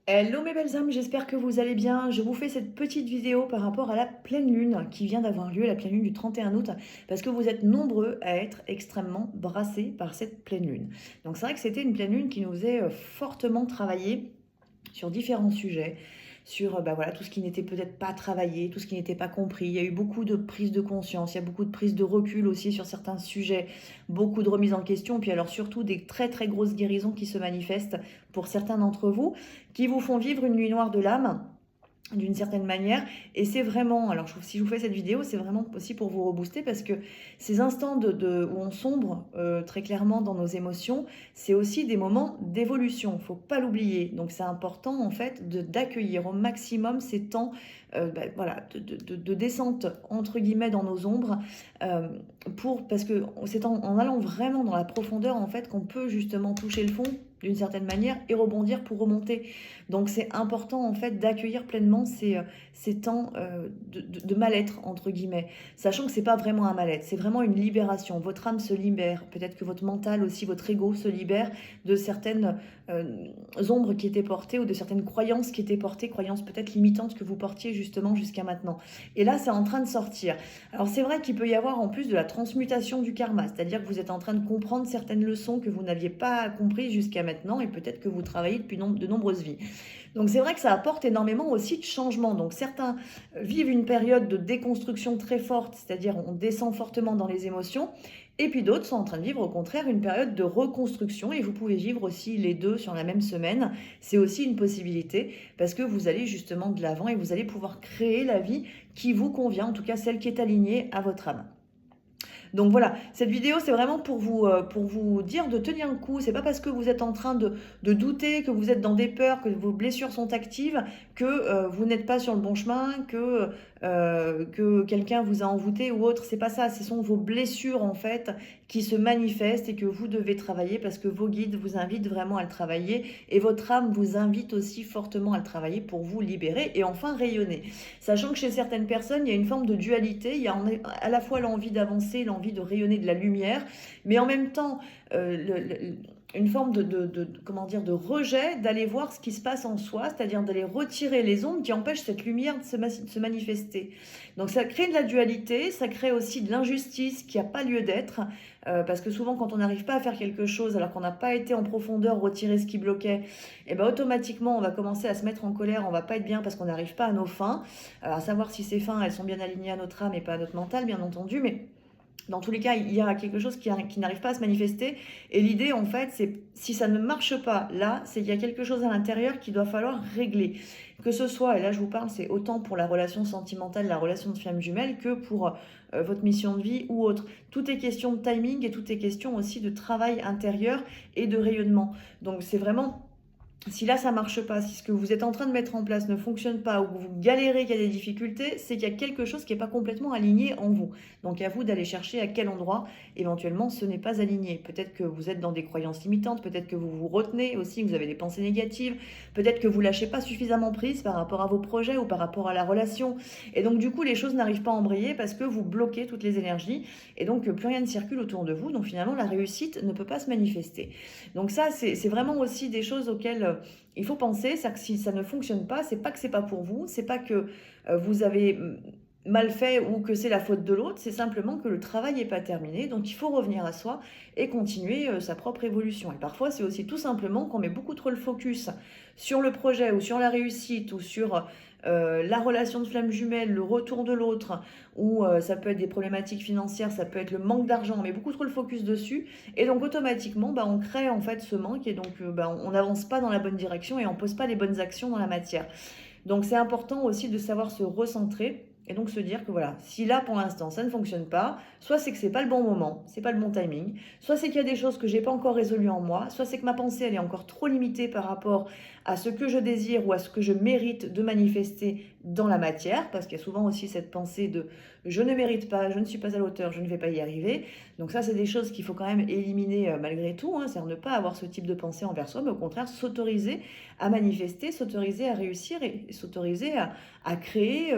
Hello mes belles âmes, j'espère que vous allez bien. Je vous fais cette petite vidéo par rapport à la pleine lune qui vient d'avoir lieu, la pleine lune du 31 août, parce que vous êtes nombreux à être extrêmement brassés par cette pleine lune. Donc c'est vrai que c'était une pleine lune qui nous est fortement travaillée sur différents sujets, sur bah voilà, tout ce qui n'était peut-être pas travaillé, tout ce qui n'était pas compris. Il y a eu beaucoup de prise de conscience, il y a beaucoup de prise de recul aussi sur certains sujets, beaucoup de remises en question, puis alors surtout des très très grosses guérisons qui se manifestent pour certains d'entre vous, qui vous font vivre une nuit noire de l'âme d'une certaine manière. Et c'est vraiment, alors si je vous fais cette vidéo, c'est vraiment aussi pour vous rebooster parce que ces instants où on sombre très clairement dans nos émotions, c'est aussi des moments d'évolution, faut pas l'oublier. Donc c'est important en fait d'accueillir au maximum ces temps voilà, de descente entre guillemets dans nos ombres, euh, parce que c'est en allant vraiment dans la profondeur en fait qu'on peut justement toucher le fond d'une certaine manière et rebondir pour remonter. Donc c'est important en fait d'accueillir pleinement ces temps de mal-être entre guillemets, sachant que c'est pas vraiment un mal-être, c'est vraiment une libération. Votre âme se libère, peut-être que votre mental aussi, votre ego se libère de certaines ombres qui étaient portées ou de certaines croyances qui étaient portées, croyances peut-être limitantes que vous portiez justement jusqu'à maintenant. Et là c'est en train de sortir. Alors c'est vrai qu'il peut y avoir en plus de la transmutation du karma, c'est-à-dire que vous êtes en train de comprendre certaines leçons que vous n'aviez pas comprises jusqu'à maintenant et peut-être que vous travaillez depuis de nombreuses vies. Donc c'est vrai que ça apporte énormément aussi de changements. Donc certains vivent une période de déconstruction très forte, c'est-à-dire on descend fortement dans les émotions, et puis d'autres sont en train de vivre au contraire une période de reconstruction, et vous pouvez vivre aussi les deux sur la même semaine. C'est aussi une possibilité, parce que vous allez justement de l'avant et vous allez pouvoir créer la vie qui vous convient, en tout cas celle qui est alignée à votre âme. Donc voilà, cette vidéo, c'est vraiment pour vous dire de tenir le coup. C'est pas parce que vous êtes en train de douter, que vous êtes dans des peurs, que vos blessures sont actives, que vous n'êtes pas sur le bon chemin, que quelqu'un vous a envoûté ou autre. C'est pas ça. Ce sont vos blessures, en fait, qui se manifestent et que vous devez travailler parce que vos guides vous invitent vraiment à le travailler et votre âme vous invite aussi fortement à le travailler pour vous libérer et enfin rayonner. Sachant que chez certaines personnes, il y a une forme de dualité. Il y a à la fois l'envie d'avancer, l'envie de rayonner de la lumière, mais en même temps, une forme comment dire, de rejet d'aller voir ce qui se passe en soi, c'est-à-dire d'aller retirer les ombres qui empêchent cette lumière de se manifester. Donc ça crée de la dualité, ça crée aussi de l'injustice qui n'a pas lieu d'être, parce que souvent quand on n'arrive pas à faire quelque chose alors qu'on n'a pas été en profondeur retirer ce qui bloquait, et ben automatiquement on va commencer à se mettre en colère, on va pas être bien parce qu'on n'arrive pas à nos fins, à savoir si ces fins elles sont bien alignées à notre âme et pas à notre mental bien entendu, mais dans tous les cas, il y a quelque chose qui n'arrive pas à se manifester. Et l'idée, en fait, c'est si ça ne marche pas là, c'est qu'il y a quelque chose à l'intérieur qu'il doit falloir régler. Que ce soit, et là je vous parle, c'est autant pour la relation sentimentale, la relation de flamme jumelle, que pour votre mission de vie ou autre. Tout est question de timing et tout est question aussi de travail intérieur et de rayonnement. Donc c'est vraiment si là ça marche pas, si ce que vous êtes en train de mettre en place ne fonctionne pas ou que vous galérez, qu'il y a des difficultés, c'est qu'il y a quelque chose qui n'est pas complètement aligné en vous. Donc à vous d'aller chercher à quel endroit éventuellement ce n'est pas aligné. Peut-être que vous êtes dans des croyances limitantes, peut-être que vous vous retenez aussi, que vous avez des pensées négatives, peut-être que vous lâchez pas suffisamment prise par rapport à vos projets ou par rapport à la relation. Et donc du coup les choses n'arrivent pas à embrayer parce que vous bloquez toutes les énergies et donc plus rien ne circule autour de vous. Donc finalement la réussite ne peut pas se manifester. Donc ça c'est vraiment aussi des choses auxquelles il faut penser, c'est que si ça ne fonctionne pas, c'est pas que c'est pas pour vous, c'est pas que vous avez mal fait ou que c'est la faute de l'autre, c'est simplement que le travail n'est pas terminé, donc il faut revenir à soi et continuer sa propre évolution. Et parfois, c'est aussi tout simplement qu'on met beaucoup trop le focus sur le projet ou sur la réussite ou sur la relation de flamme jumelle, le retour de l'autre, ou ça peut être des problématiques financières, ça peut être le manque d'argent, on met beaucoup trop le focus dessus, et donc automatiquement, bah, on crée en fait ce manque, et donc bah, on n'avance pas dans la bonne direction et on pose pas les bonnes actions dans la matière. Donc c'est important aussi de savoir se recentrer et donc se dire que voilà, si là pour l'instant ça ne fonctionne pas, soit c'est que c'est pas le bon moment, c'est pas le bon timing, soit c'est qu'il y a des choses que j'ai pas encore résolues en moi, soit c'est que ma pensée elle est encore trop limitée par rapport à ce que je désire ou à ce que je mérite de manifester dans la matière, parce qu'il y a souvent aussi cette pensée de je ne mérite pas, je ne suis pas à la hauteur, je ne vais pas y arriver. Donc ça c'est des choses qu'il faut quand même éliminer malgré tout, hein, c'est-à-dire ne pas avoir ce type de pensée envers soi, mais au contraire s'autoriser à manifester, s'autoriser à réussir et s'autoriser à créer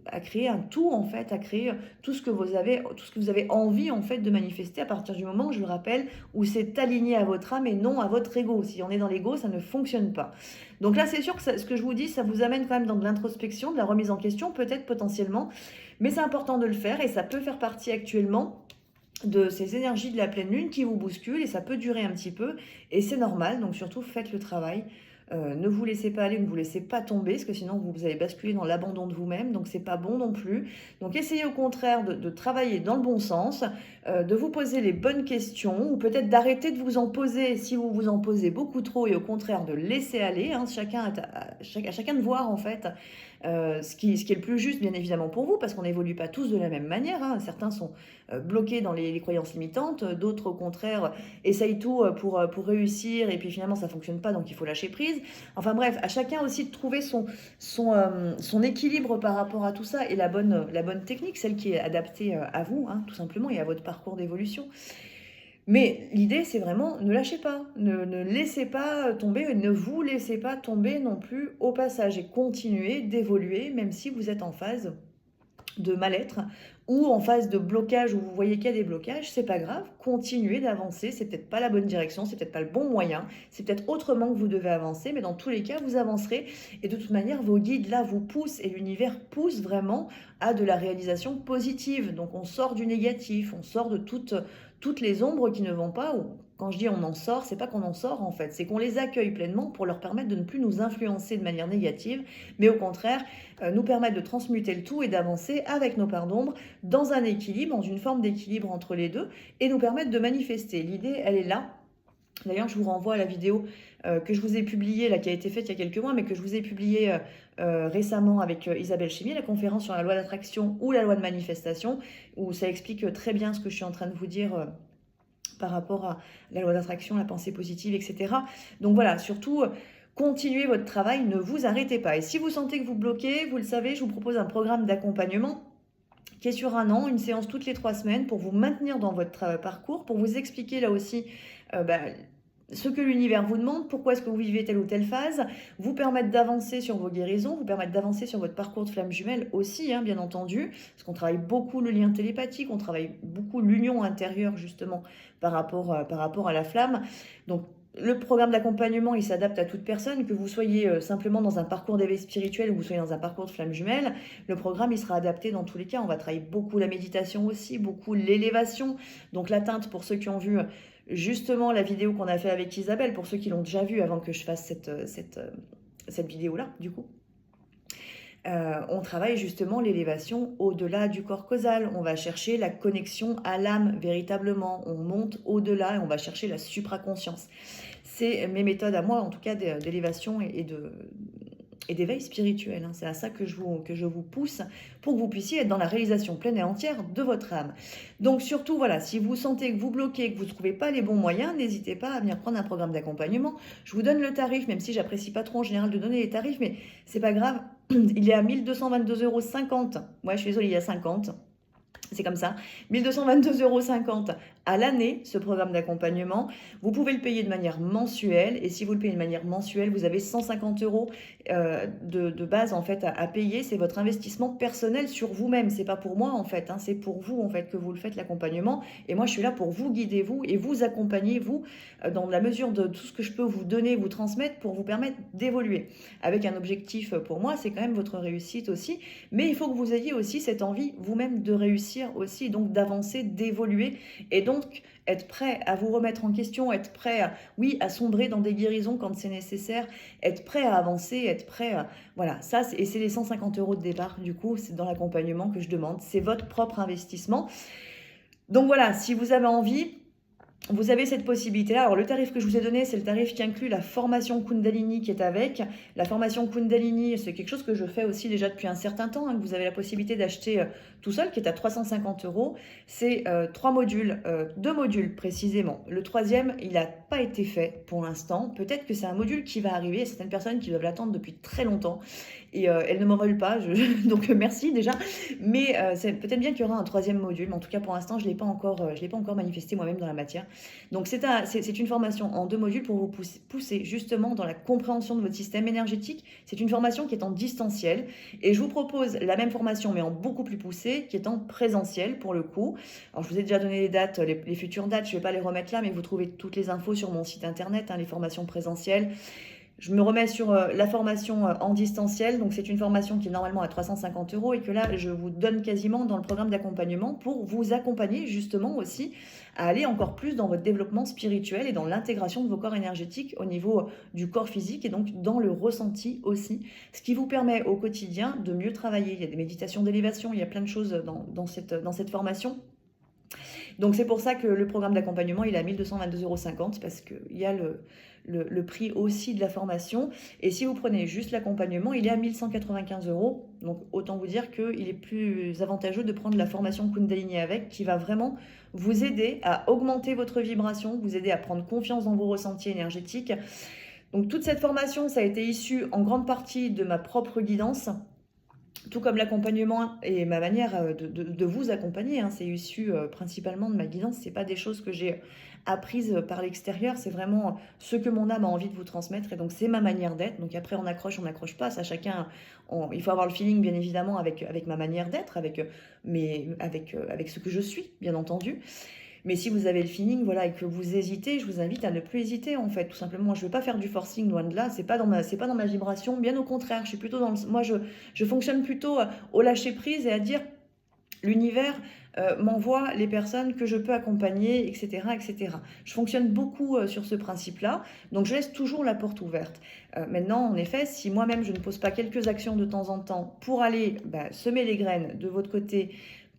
à créer un tout en fait, à créer tout ce que vous avez envie en fait de manifester à partir du moment, je le rappelle, où c'est aligné à votre âme et non à votre ego. Si on est dans l'ego, ça ne fonctionne pas. Donc là, c'est sûr que ce que je vous dis, ça vous amène quand même dans de l'introspection, de la remise en question, peut-être potentiellement, mais c'est important de le faire et ça peut faire partie actuellement de ces énergies de la pleine lune qui vous bousculent et ça peut durer un petit peu et c'est normal, donc surtout faites le travail. Ne vous laissez pas aller, ne vous laissez pas tomber, parce que sinon vous allez basculer dans l'abandon de vous-même, donc c'est pas bon non plus. Donc essayez au contraire de travailler dans le bon sens, de vous poser les bonnes questions, ou peut-être d'arrêter de vous en poser si vous vous en posez beaucoup trop, et au contraire de laisser aller, hein, à chacun de voir en fait ce qui est le plus juste bien évidemment pour vous, parce qu'on n'évolue pas tous de la même manière, hein. Certains sont bloqués dans les croyances limitantes, d'autres au contraire essayent tout pour réussir, et puis finalement ça fonctionne pas, donc il faut lâcher prise. Enfin bref, à chacun aussi de trouver son équilibre par rapport à tout ça, et la bonne technique, celle qui est adaptée à vous, hein, tout simplement, et à votre parcours d'évolution. Mais l'idée, c'est vraiment, ne lâchez pas, ne laissez pas tomber, ne vous laissez pas tomber non plus au passage, et continuez d'évoluer, même si vous êtes en phase de mal-être ou en phase de blocage, où vous voyez qu'il y a des blocages, c'est pas grave, continuez d'avancer, c'est peut-être pas la bonne direction, c'est peut-être pas le bon moyen, c'est peut-être autrement que vous devez avancer, mais dans tous les cas, vous avancerez, et de toute manière, vos guides là vous poussent, et l'univers pousse vraiment à de la réalisation positive. Donc on sort du négatif, on sort de toutes les ombres qui ne vont pas, ou quand je dis on en sort, c'est pas qu'on en sort en fait, c'est qu'on les accueille pleinement pour leur permettre de ne plus nous influencer de manière négative, mais au contraire, nous permettre de transmuter le tout et d'avancer avec nos parts d'ombre dans un équilibre, dans une forme d'équilibre entre les deux, et nous permettre de manifester. L'idée, elle est là. D'ailleurs, je vous renvoie à la vidéo que je vous ai publiée, là, qui a été faite il y a quelques mois, mais que je vous ai publiée récemment avec Isabelle Chimier, la conférence sur la loi d'attraction ou la loi de manifestation, où ça explique très bien ce que je suis en train de vous dire par rapport à la loi d'attraction, la pensée positive, etc. Donc voilà, surtout, continuez votre travail, ne vous arrêtez pas. Et si vous sentez que vous bloquez, vous le savez, je vous propose un programme d'accompagnement qui est sur 1 an, une séance toutes les 3 semaines pour vous maintenir dans votre parcours, pour vous expliquer là aussi ce que l'univers vous demande, pourquoi est-ce que vous vivez telle ou telle phase, vous permettre d'avancer sur vos guérisons, vous permettre d'avancer sur votre parcours de flamme jumelle aussi, hein, bien entendu, parce qu'on travaille beaucoup le lien télépathique, on travaille beaucoup l'union intérieure justement par rapport à la flamme. Donc le programme d'accompagnement, il s'adapte à toute personne, que vous soyez simplement dans un parcours d'éveil spirituel ou vous soyez dans un parcours de flamme jumelle. Le programme, il sera adapté dans tous les cas. On va travailler beaucoup la méditation aussi, beaucoup l'élévation. Donc l'atteinte, pour ceux qui ont vu justement la vidéo qu'on a fait avec Isabelle, pour ceux qui l'ont déjà vue avant que je fasse cette vidéo-là, du coup. On travaille justement l'élévation au-delà du corps causal. On va chercher la connexion à l'âme véritablement. On monte au-delà et on va chercher la supraconscience. C'est mes méthodes à moi, en tout cas, d'élévation et d'éveil spirituel. Hein. C'est à ça que je vous pousse pour que vous puissiez être dans la réalisation pleine et entière de votre âme. Donc surtout, voilà, si vous sentez que vous bloquez, que vous ne trouvez pas les bons moyens, n'hésitez pas à venir prendre un programme d'accompagnement. Je vous donne le tarif, même si j'apprécie pas trop en général de donner les tarifs, mais c'est pas grave. Il est à 1 222,50 €. Ouais, je suis désolée, il y a 50. C'est comme ça, 1 222,50 € à l'année, ce programme d'accompagnement. Vous pouvez le payer de manière mensuelle, et si vous le payez de manière mensuelle, vous avez 150 € de base en fait à payer. C'est votre investissement personnel sur vous-même. C'est pas pour moi en fait, hein, c'est pour vous en fait que vous le faites, l'accompagnement. Et moi, je suis là pour vous guider, vous, et vous accompagner, vous, dans la mesure de tout ce que je peux vous donner, vous transmettre pour vous permettre d'évoluer. Avec un objectif pour moi, c'est quand même votre réussite aussi. Mais il faut que vous ayez aussi cette envie vous-même de réussir aussi, donc d'avancer, d'évoluer, et donc être prêt à vous remettre en question, être prêt à sombrer dans des guérisons quand c'est nécessaire, être prêt à avancer, être prêt à... Voilà, ça, et c'est les 150 € de départ, du coup, c'est dans l'accompagnement que je demande. C'est votre propre investissement. Donc voilà, si vous avez envie... Vous avez cette possibilité-là. Alors, le tarif que je vous ai donné, c'est le tarif qui inclut la formation Kundalini qui est avec. La formation Kundalini, c'est quelque chose que je fais aussi déjà depuis un certain temps, hein, que vous avez la possibilité d'acheter tout seul, qui est à 350 €. C'est 3 modules, 2 modules précisément. Le 3e, il n'a pas été fait pour l'instant. Peut-être que c'est un module qui va arriver. Il y a certaines personnes qui doivent l'attendre depuis très longtemps. Et elles ne m'en veulent pas, donc merci déjà. Mais c'est peut-être bien qu'il y aura un 3e module, mais en tout cas pour l'instant, je ne l'ai pas encore manifesté moi-même dans la matière. Donc c'est une formation en 2 modules pour vous pousser justement dans la compréhension de votre système énergétique. C'est une formation qui est en distanciel et je vous propose la même formation mais en beaucoup plus poussée qui est en présentiel pour le coup. Alors je vous ai déjà donné les dates, les futures dates, je ne vais pas les remettre là mais vous trouvez toutes les infos sur mon site internet, hein, les formations présentielles. Je me remets sur la formation en distanciel, donc c'est une formation qui est normalement à 350 € et que là, je vous donne quasiment dans le programme d'accompagnement pour vous accompagner justement aussi à aller encore plus dans votre développement spirituel et dans l'intégration de vos corps énergétiques au niveau du corps physique et donc dans le ressenti aussi, ce qui vous permet au quotidien de mieux travailler. Il y a des méditations d'élévation, il y a plein de choses dans cette formation. Donc c'est pour ça que le programme d'accompagnement, il est à 1 222,50 € parce qu'il y a le prix aussi de la formation. Et si vous prenez juste l'accompagnement, il est à 1 195 €. Donc autant vous dire qu'il est plus avantageux de prendre la formation Kundalini avec, qui va vraiment vous aider à augmenter votre vibration, vous aider à prendre confiance dans vos ressentis énergétiques. Donc toute cette formation, ça a été issu en grande partie de ma propre guidance, tout comme l'accompagnement et ma manière de vous accompagner, hein, c'est issu principalement de ma guidance. C'est pas des choses que j'ai apprises par l'extérieur, c'est vraiment ce que mon âme a envie de vous transmettre. Et donc c'est ma manière d'être. Donc après on n'accroche pas. Ça chacun, il faut avoir le feeling bien évidemment avec ma manière d'être, avec ce que je suis, bien entendu. Mais si vous avez le feeling, voilà, et que vous hésitez, je vous invite à ne plus hésiter, en fait. Tout simplement, je ne veux pas faire du forcing, loin de là. C'est pas dans ma vibration. Bien au contraire, je suis plutôt moi, je fonctionne plutôt au lâcher prise et à dire, l'univers m'envoie les personnes que je peux accompagner, etc., etc. Je fonctionne beaucoup sur ce principe-là, donc je laisse toujours la porte ouverte. Maintenant, en effet, si moi-même je ne pose pas quelques actions de temps en temps pour aller semer les graines de votre côté,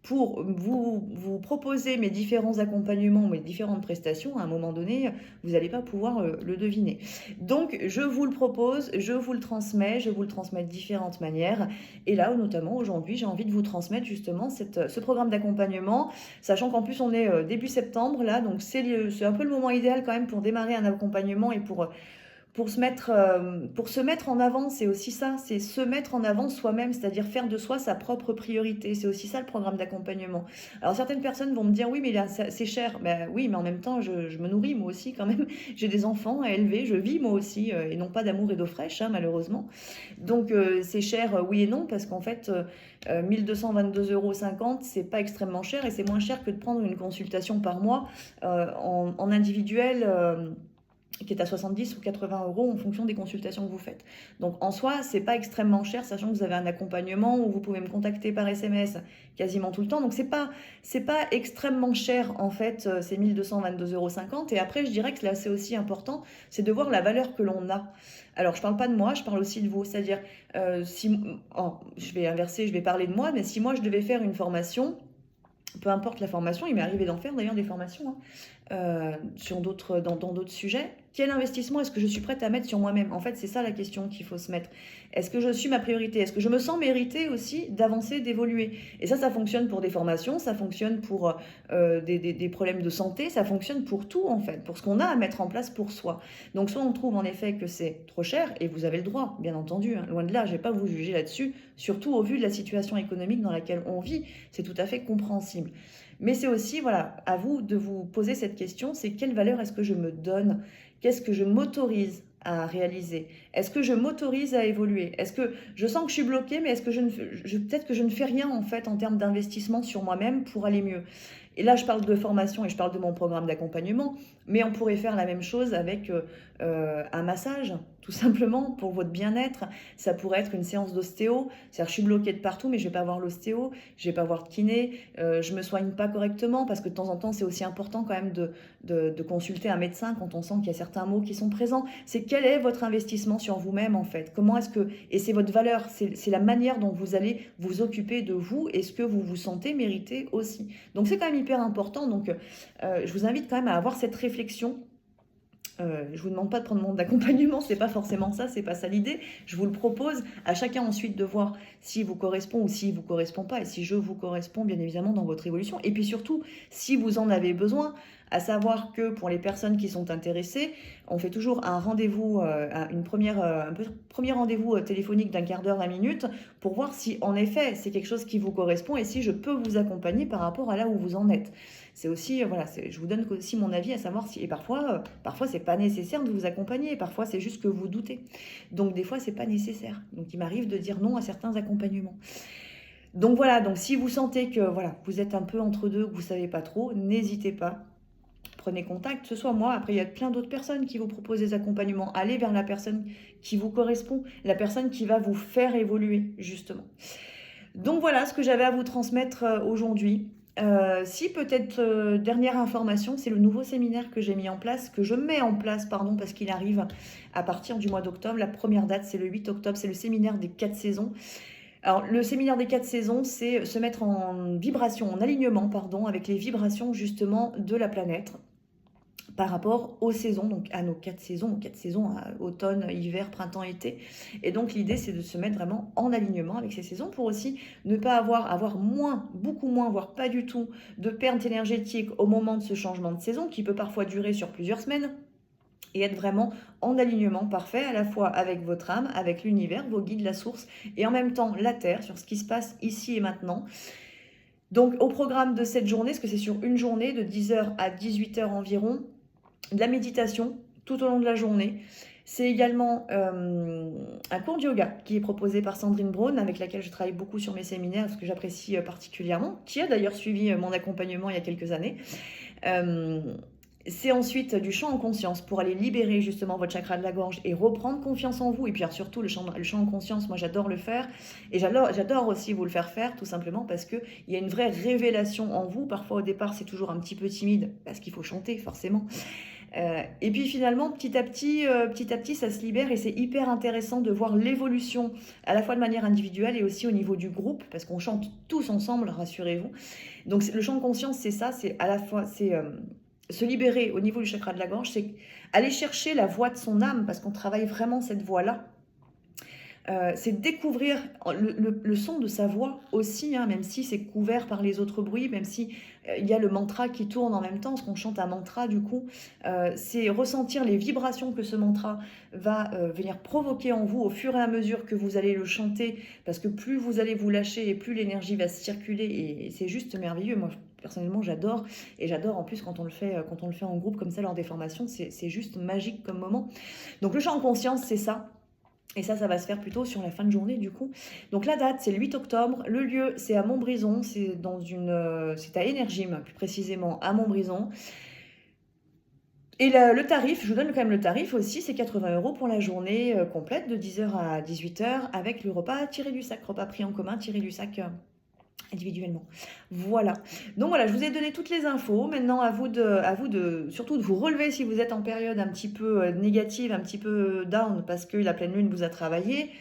pour vous proposer mes différents accompagnements, mes différentes prestations, à un moment donné, vous n'allez pas pouvoir le deviner. Donc, je vous le propose, je vous le transmets de différentes manières. Et là, notamment aujourd'hui, j'ai envie de vous transmettre justement ce programme d'accompagnement, sachant qu'en plus, on est début septembre, là, donc c'est un peu le moment idéal quand même pour démarrer un accompagnement et pour se mettre en avant. C'est aussi ça, c'est se mettre en avant soi-même, c'est-à-dire faire de soi sa propre priorité. C'est aussi ça le programme d'accompagnement. Alors certaines personnes vont me dire oui mais là c'est cher. Ben oui, mais en même temps je me nourris moi aussi quand même. J'ai des enfants à élever, je vis moi aussi et non pas d'amour et d'eau fraîche, hein, malheureusement. Donc c'est cher, oui et non, parce qu'en fait 1 222,50 €, c'est pas extrêmement cher et c'est moins cher que de prendre une consultation par mois en individuel, qui est à 70 ou 80 € en fonction des consultations que vous faites. Donc en soi, c'est pas extrêmement cher, sachant que vous avez un accompagnement où vous pouvez me contacter par SMS quasiment tout le temps. Donc c'est pas extrêmement cher en fait, c'est 1 222,50 €. Et après, je dirais que là, c'est aussi important, c'est de voir la valeur que l'on a. Alors je parle pas de moi, je parle aussi de vous. C'est-à-dire, je vais inverser, je vais parler de moi, mais si moi je devais faire une formation, peu importe la formation, il m'est arrivé d'en faire d'ailleurs des formations, hein, dans d'autres sujets. Quel investissement est-ce que je suis prête à mettre sur moi-même? En fait, c'est ça la question qu'il faut se mettre. Est-ce que je suis ma priorité? Est-ce que je me sens méritée aussi d'avancer, d'évoluer? Et ça fonctionne pour des formations, ça fonctionne pour des problèmes de santé, ça fonctionne pour tout en fait, pour ce qu'on a à mettre en place pour soi. Donc soit on trouve en effet que c'est trop cher, et vous avez le droit, bien entendu, hein, loin de là, je ne vais pas vous juger là-dessus, surtout au vu de la situation économique dans laquelle on vit, c'est tout à fait compréhensible. Mais c'est aussi, voilà, à vous de vous poser cette question, c'est quelle valeur est-ce que je me donne? Qu'est-ce que je m'autorise à réaliser? Est-ce que je m'autorise à évoluer? Est-ce que je sens que je suis bloquée, mais est-ce que peut-être que je ne fais rien en fait en termes d'investissement sur moi-même pour aller mieux? Et là, je parle de formation et je parle de mon programme d'accompagnement, mais on pourrait faire la même chose avec un massage, tout simplement, pour votre bien-être. Ça pourrait être une séance d'ostéo. C'est-à-dire, je suis bloquée de partout, mais je ne vais pas voir l'ostéo, je ne vais pas voir de kiné, je ne me soigne pas correctement, parce que de temps en temps, c'est aussi important quand même de consulter un médecin quand on sent qu'il y a certains mots qui sont présents. C'est quel est votre investissement sur vous-même, en fait? Comment est-ce que... Et c'est votre valeur, c'est la manière dont vous allez vous occuper de vous et ce que vous vous sentez mériter aussi. Donc, c'est quand même hyper important. Donc, je vous invite quand même à avoir cette réflexion. Je vous demande pas de prendre mon accompagnement, c'est pas forcément ça, c'est pas ça l'idée. Je vous le propose, à chacun ensuite de voir s'il vous correspond ou s'il vous correspond pas, et si je vous correspond bien évidemment dans votre évolution. Et puis surtout, si vous en avez besoin, À savoir que pour les personnes qui sont intéressées, on fait toujours un rendez-vous, premier rendez-vous téléphonique d'un quart d'heure, 20 minutes, pour voir si en effet c'est quelque chose qui vous correspond et si je peux vous accompagner par rapport à là où vous en êtes. C'est aussi, voilà, je vous donne aussi mon avis à savoir si, et parfois c'est pas nécessaire de vous accompagner, parfois c'est juste que vous doutez. Donc des fois c'est pas nécessaire. Donc il m'arrive de dire non à certains accompagnements. Donc voilà, donc si vous sentez que voilà, vous êtes un peu entre deux, que vous savez pas trop, n'hésitez pas. Prenez contact, que ce soit moi. Après, il y a plein d'autres personnes qui vous proposent des accompagnements. Allez vers la personne qui vous correspond, la personne qui va vous faire évoluer, justement. Donc voilà ce que j'avais à vous transmettre aujourd'hui. Si peut-être dernière information, c'est le nouveau séminaire que j'ai mis en place, que je mets en place, pardon, parce qu'il arrive à partir du mois d'octobre. La première date, c'est le 8 octobre, c'est le séminaire des 4 saisons. Alors, le séminaire des 4 saisons, c'est se mettre en vibration, en alignement, pardon, avec les vibrations justement de la planète par rapport aux saisons, donc à nos 4 saisons, automne, hiver, printemps, été. Et donc l'idée, c'est de se mettre vraiment en alignement avec ces saisons pour aussi ne pas avoir moins, beaucoup moins, voire pas du tout de perte énergétique au moment de ce changement de saison qui peut parfois durer sur plusieurs semaines et être vraiment en alignement parfait à la fois avec votre âme, avec l'univers, vos guides, la source et en même temps la Terre sur ce qui se passe ici et maintenant. Donc au programme de cette journée, parce que c'est sur une journée de 10h à 18h environ, de la méditation tout au long de la journée. C'est également un cours de yoga qui est proposé par Sandrine Braun, avec laquelle je travaille beaucoup sur mes séminaires, ce que j'apprécie particulièrement, qui a d'ailleurs suivi mon accompagnement il y a quelques années. C'est ensuite du chant en conscience pour aller libérer justement votre chakra de la gorge et reprendre confiance en vous. Et puis surtout le chant en conscience, moi j'adore le faire. Et j'adore aussi vous le faire faire tout simplement parce qu'il y a une vraie révélation en vous. Parfois au départ c'est toujours un petit peu timide parce qu'il faut chanter forcément. Et puis finalement petit à petit ça se libère et c'est hyper intéressant de voir l'évolution à la fois de manière individuelle et aussi au niveau du groupe parce qu'on chante tous ensemble, rassurez-vous. Donc le chant de conscience c'est ça, c'est à la fois se libérer au niveau du chakra de la gorge, c'est aller chercher la voix de son âme, parce qu'on travaille vraiment cette voix-là. C'est découvrir le son de sa voix aussi, hein, même si c'est couvert par les autres bruits, même si il y a le mantra qui tourne en même temps, parce qu'on chante un mantra du coup. C'est ressentir les vibrations que ce mantra va venir provoquer en vous au fur et à mesure que vous allez le chanter, parce que plus vous allez vous lâcher et plus l'énergie va circuler, et c'est juste merveilleux. Moi, personnellement, j'adore, et j'adore en plus quand on le fait en groupe comme ça lors des formations, c'est juste magique comme moment. Donc le chant en conscience, c'est ça. Et ça va se faire plutôt sur la fin de journée du coup. Donc la date, c'est le 8 octobre. Le lieu, c'est à Montbrison. C'est à Énergime, plus précisément à Montbrison. Et le tarif, je vous donne quand même le tarif aussi, c'est 80 € pour la journée complète de 10h à 18h avec le repas tiré du sac, repas pris en commun, tiré du sac individuellement. Voilà. Donc voilà, je vous ai donné toutes les infos. Maintenant, à vous surtout de vous relever si vous êtes en période un petit peu négative, un petit peu down, parce que la pleine lune vous a travaillé.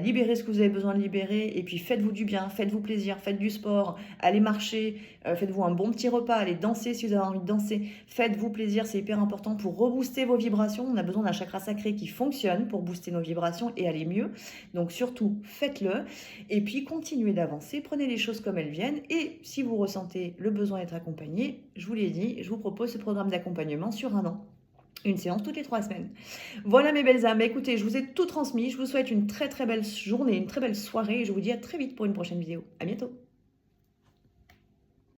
Libérez ce que vous avez besoin de libérer et puis faites-vous du bien, faites-vous plaisir, faites du sport, allez marcher, faites-vous un bon petit repas, allez danser si vous avez envie de danser, faites-vous plaisir, c'est hyper important pour rebooster vos vibrations. On a besoin d'un chakra sacré qui fonctionne pour booster nos vibrations et aller mieux. Donc surtout, faites-le et puis continuez d'avancer, prenez les choses comme elles viennent et si vous ressentez le besoin d'être accompagné, je vous l'ai dit, je vous propose ce programme d'accompagnement sur 1 an. Une séance toutes les 3 semaines. Voilà mes belles âmes. Écoutez, je vous ai tout transmis. Je vous souhaite une très très belle journée, une très belle soirée et je vous dis à très vite pour une prochaine vidéo. À bientôt.